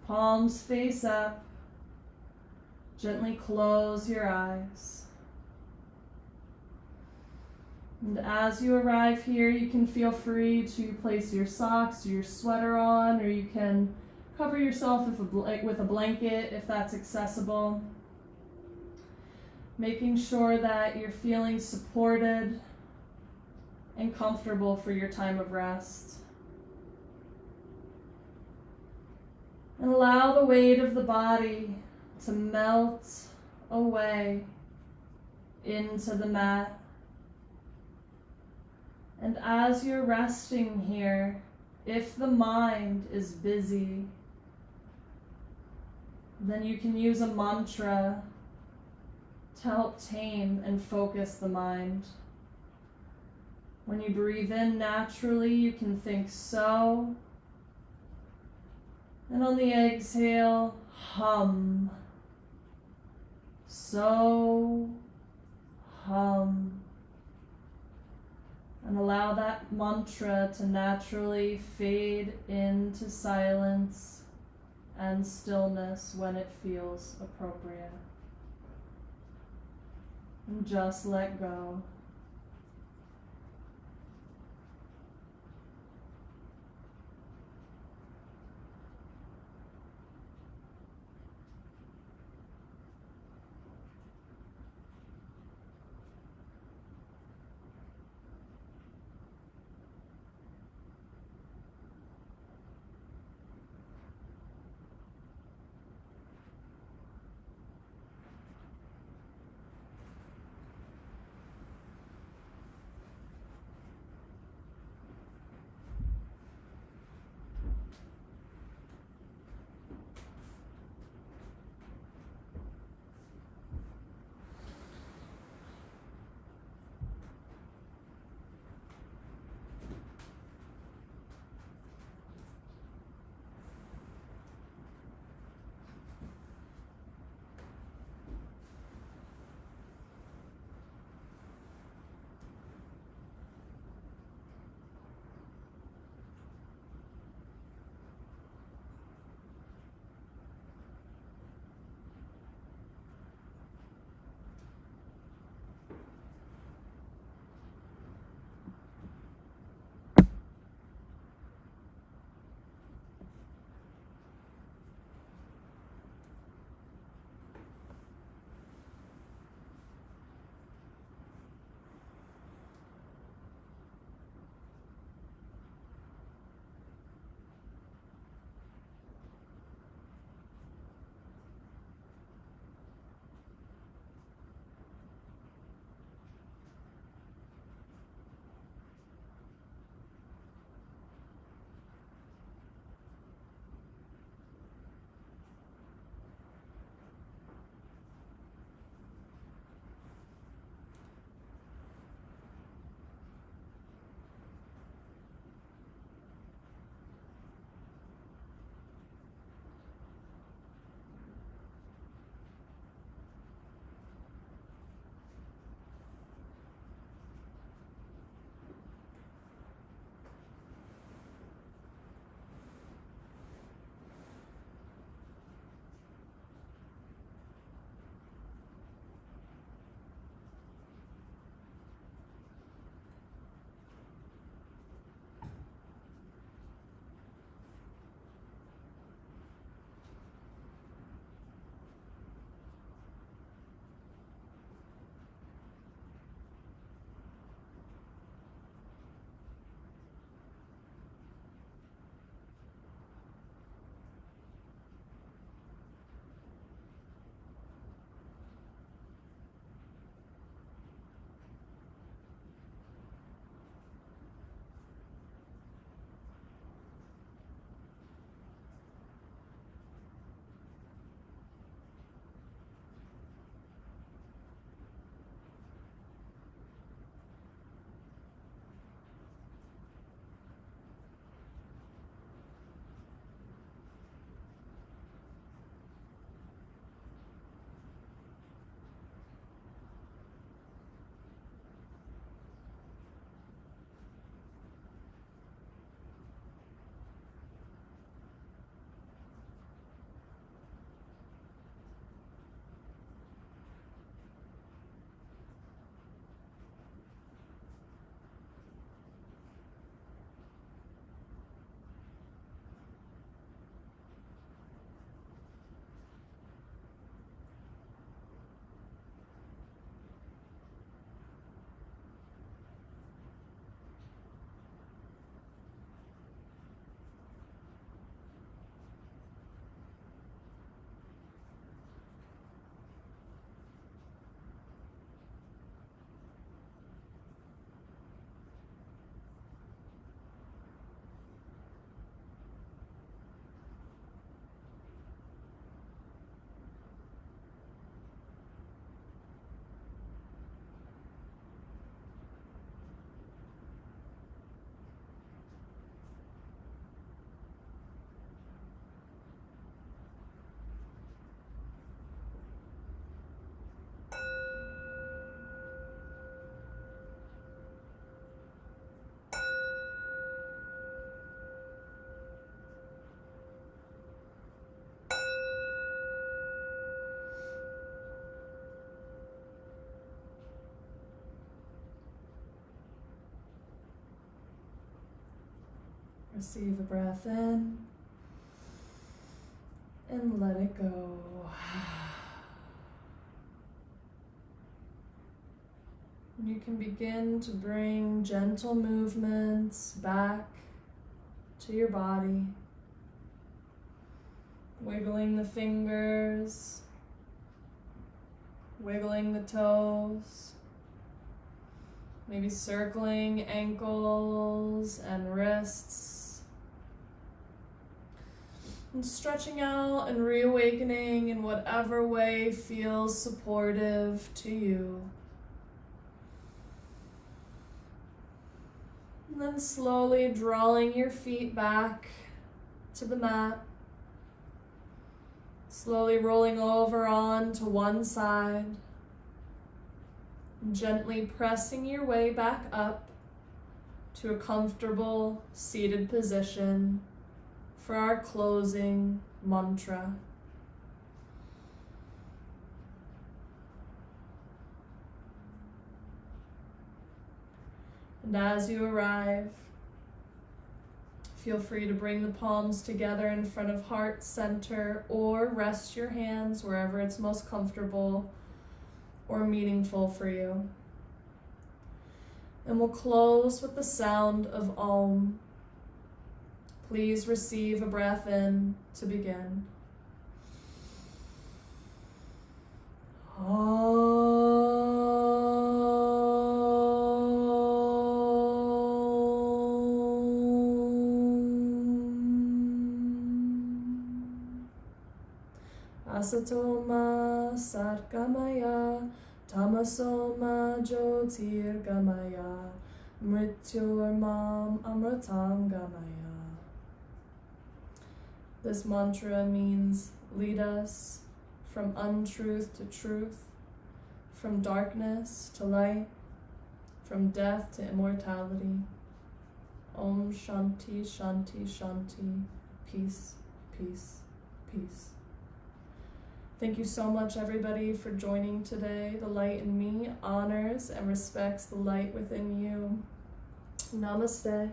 S1: palms face up. Gently close your eyes. And as you arrive here, you can feel free to place your socks or your sweater on, or you can cover yourself with a blanket if that's accessible. Making sure that you're feeling supported and comfortable for your time of rest. And allow the weight of the body to melt away into the mat. And as you're resting here, if the mind is busy, Then you can use a mantra to help tame and focus the mind. When you breathe in naturally, you can think so. And on the exhale, hum. So, hum. And allow that mantra to naturally fade into silence and stillness when it feels appropriate. And just let go. Receive a breath in and let it go. You can begin to bring gentle movements back to your body, wiggling the fingers, wiggling the toes, maybe circling ankles and wrists, and stretching out and reawakening in whatever way feels supportive to you. And then slowly drawing your feet back to the mat, slowly rolling over onto one side, gently pressing your way back up to a comfortable seated position for our closing mantra. And as you arrive, feel free to bring the palms together in front of heart center or rest your hands wherever it's most comfortable or meaningful for you. And we'll close with the sound of Om. Please receive a breath in to begin. Asatoma Satgamaya Tamasoma Jyotirgamaya Mrityurmam Amritam Gamaya. This mantra means lead us from untruth to truth, from darkness to light, from death to immortality. Om Shanti Shanti Shanti. Peace, peace, peace. Thank you so much, everybody, for joining today. The light in me honors and respects the light within you. Namaste.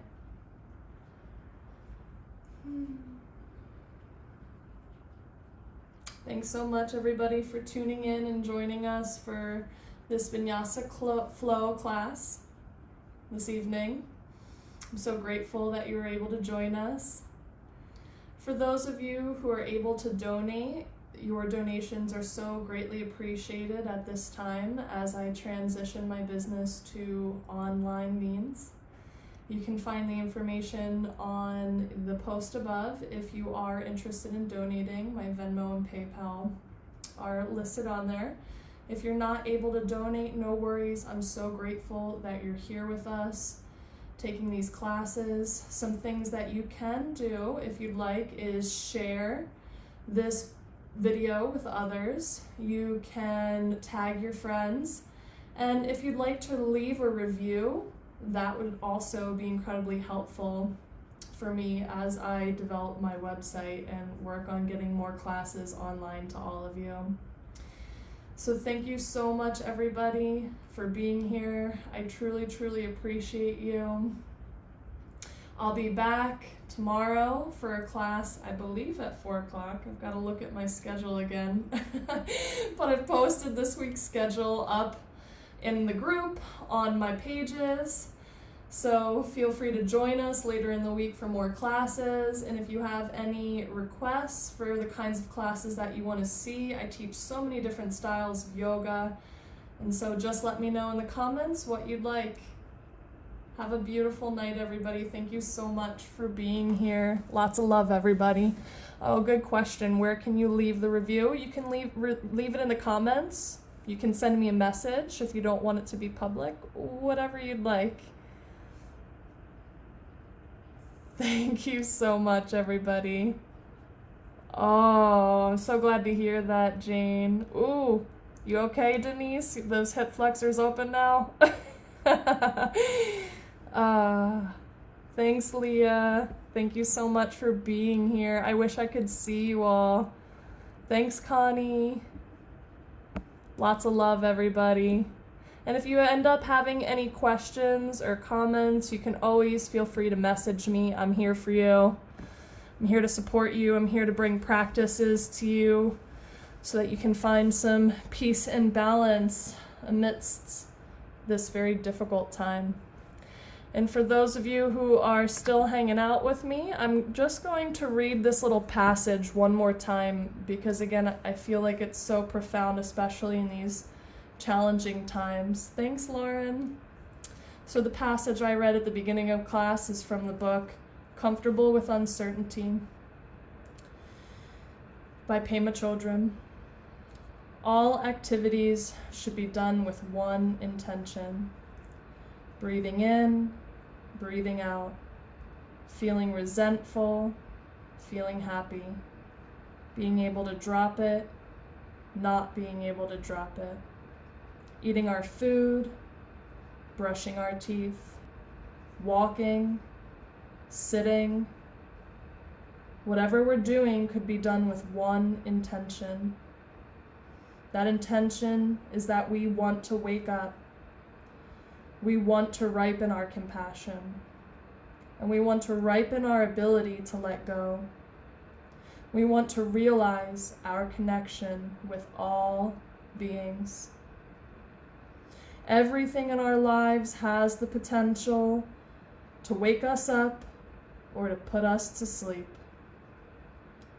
S1: Thanks so much, everybody, for tuning in and joining us for this Vinyasa flow class this evening. I'm so grateful that you were able to join us. For those of you who are able to donate, your donations are so greatly appreciated at this time as I transition my business to online means. You can find the information on the post above if you are interested in donating. My Venmo and PayPal are listed on there. If you're not able to donate, no worries. I'm so grateful that you're here with us taking these classes. Some things that you can do if you'd like is share this video with others. You can tag your friends, and if you'd like to leave a review, that would also be incredibly helpful for me as I develop my website and work on getting more classes online to all of you. So thank you so much, everybody, for being here. I truly, truly appreciate you. I'll be back tomorrow for a class, I believe at 4 o'clock. I've got to look at my schedule again. But I've posted this week's schedule up in the group on my pages. So feel free to join us later in the week for more classes. And if you have any requests for the kinds of classes that you want to see, I teach so many different styles of yoga. And so just let me know in the comments what you'd like. Have a beautiful night, everybody. Thank you so much for being here. Lots of love, everybody. Oh, good question. Where can you leave the review? You can leave it in the comments. You can send me a message if you don't want it to be public. Whatever you'd like. Thank you so much, everybody. Oh, I'm so glad to hear that, Jane. Ooh, you okay, Denise? Those hip flexors open now? Thanks, Leah. Thank you so much for being here. I wish I could see you all. Thanks, Connie. Lots of love, everybody. And if you end up having any questions or comments, you can always feel free to message me. I'm here for you. I'm here to support you. I'm here to bring practices to you so that you can find some peace and balance amidst this very difficult time. And for those of you who are still hanging out with me, I'm just going to read this little passage one more time because, again, I feel like it's so profound, especially in these challenging times. Thanks, Lauren. So the passage I read at the beginning of class is from the book Comfortable with Uncertainty by Pema Chodron. All activities should be done with one intention: breathing in, breathing out, feeling resentful, feeling happy, being able to drop it, not being able to drop it, eating our food, brushing our teeth, walking, sitting. Whatever we're doing could be done with one intention. That intention is that we want to wake up. We want to ripen our compassion. And we want to ripen our ability to let go. We want to realize our connection with all beings. Everything in our lives has the potential to wake us up or to put us to sleep.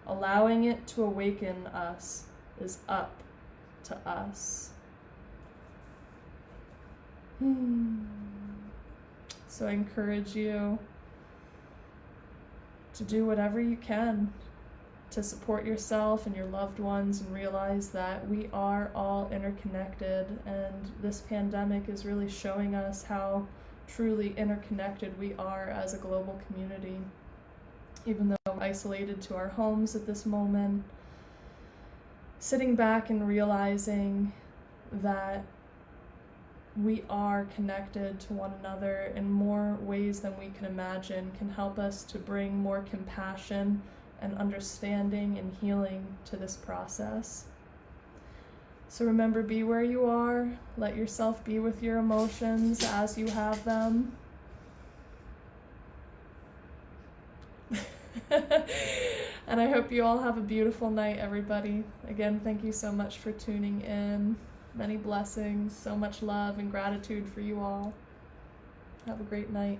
S1: Allowing it to awaken us is up to us. So I encourage you to do whatever you can to support yourself and your loved ones and realize that we are all interconnected, and this pandemic is really showing us how truly interconnected we are as a global community. Even though we're isolated to our homes at this moment, sitting back and realizing that we are connected to one another in more ways than we can imagine can help us to bring more compassion and understanding and healing to this process. So remember, be where you are. Let yourself be with your emotions as you have them. And I hope you all have a beautiful night, everybody. Again, thank you so much for tuning in. Many blessings, so much love and gratitude for you all. Have a great night.